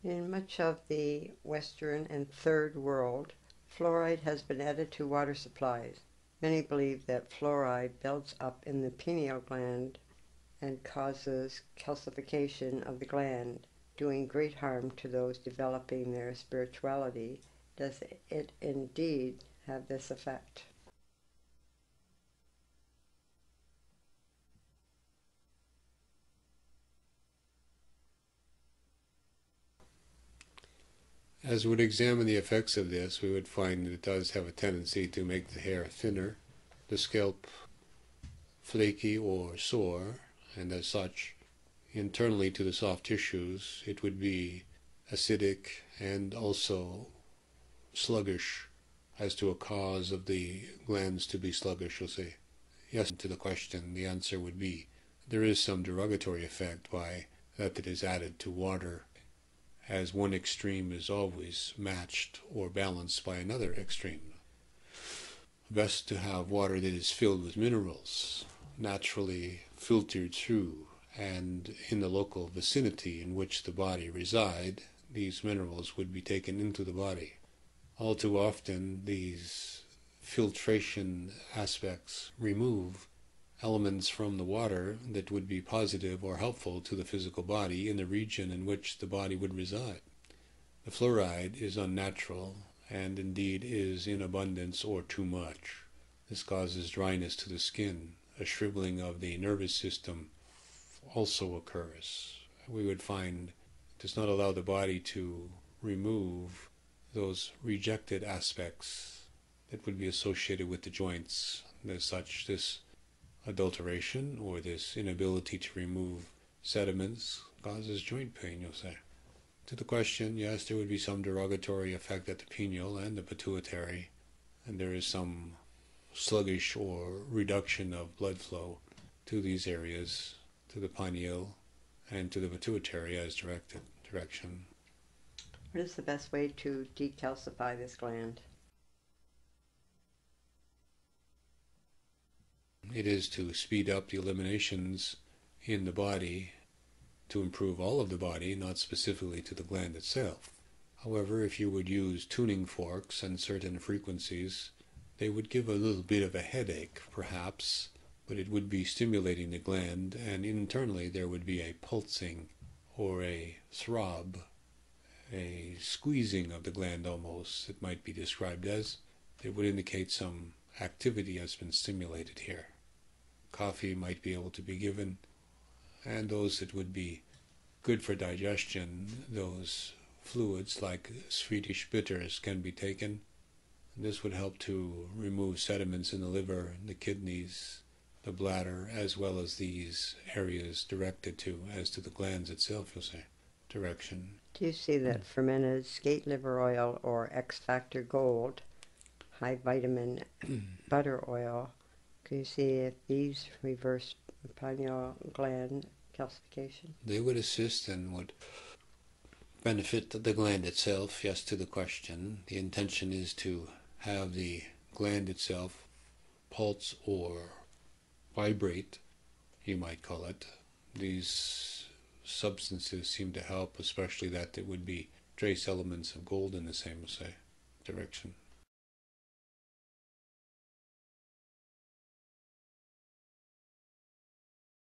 In much of the Western and Third World, fluoride has been added to water supplies. Many believe that fluoride builds up in the pineal gland and causes calcification of the gland, doing great harm to those developing their spirituality. Does it indeed have this effect? As we would examine the effects of this, we would find that it does have a tendency to make the hair thinner, the scalp flaky or sore, and as such, internally to the soft tissues, it would be acidic and also sluggish as to a cause of the glands to be sluggish, you'll say. Yes, to the question, the answer would be there is some derogatory effect by that it is added to water, as one extreme is always matched or balanced by another extreme. Best to have water that is filled with minerals, naturally filtered through, and in the local vicinity in which the body reside, these minerals would be taken into the body. All too often, these filtration aspects remove elements from the water that would be positive or helpful to the physical body in the region in which the body would reside. The fluoride is unnatural and indeed is in abundance or too much. This causes dryness to the skin. A shriveling of the nervous system also occurs. We would find it does not allow the body to remove those rejected aspects that would be associated with the joints. As such, this adulteration or this inability to remove sediments causes joint pain, you'll say. To the question, yes, there would be some derogatory effect at the pineal and the pituitary, and there is some sluggish or reduction of blood flow to these areas, to the pineal and to the pituitary as direction. What is the best way to decalcify this gland? It is to speed up the eliminations in the body to improve all of the body, not specifically to the gland itself. However, if you would use tuning forks and certain frequencies, they would give a little bit of a headache, perhaps, but it would be stimulating the gland, and internally there would be a pulsing or a throb, a squeezing of the gland almost, it might be described as. It would indicate some activity has been stimulated here. Coffee might be able to be given, and those that would be good for digestion, those fluids like Swedish bitters can be taken. This would help to remove sediments in the liver, the kidneys, the bladder, as well as these areas directed to, as to the glands itself, you'll say, direction. Do you see that fermented skate liver oil or X Factor Gold, high vitamin butter oil, can you see if these reverse pineal gland calcification? They would assist and would benefit the gland itself, yes, to the question. The intention is to have the gland itself pulse or vibrate, you might call it. These substances seem to help, especially that there would be trace elements of gold in the same, say, direction.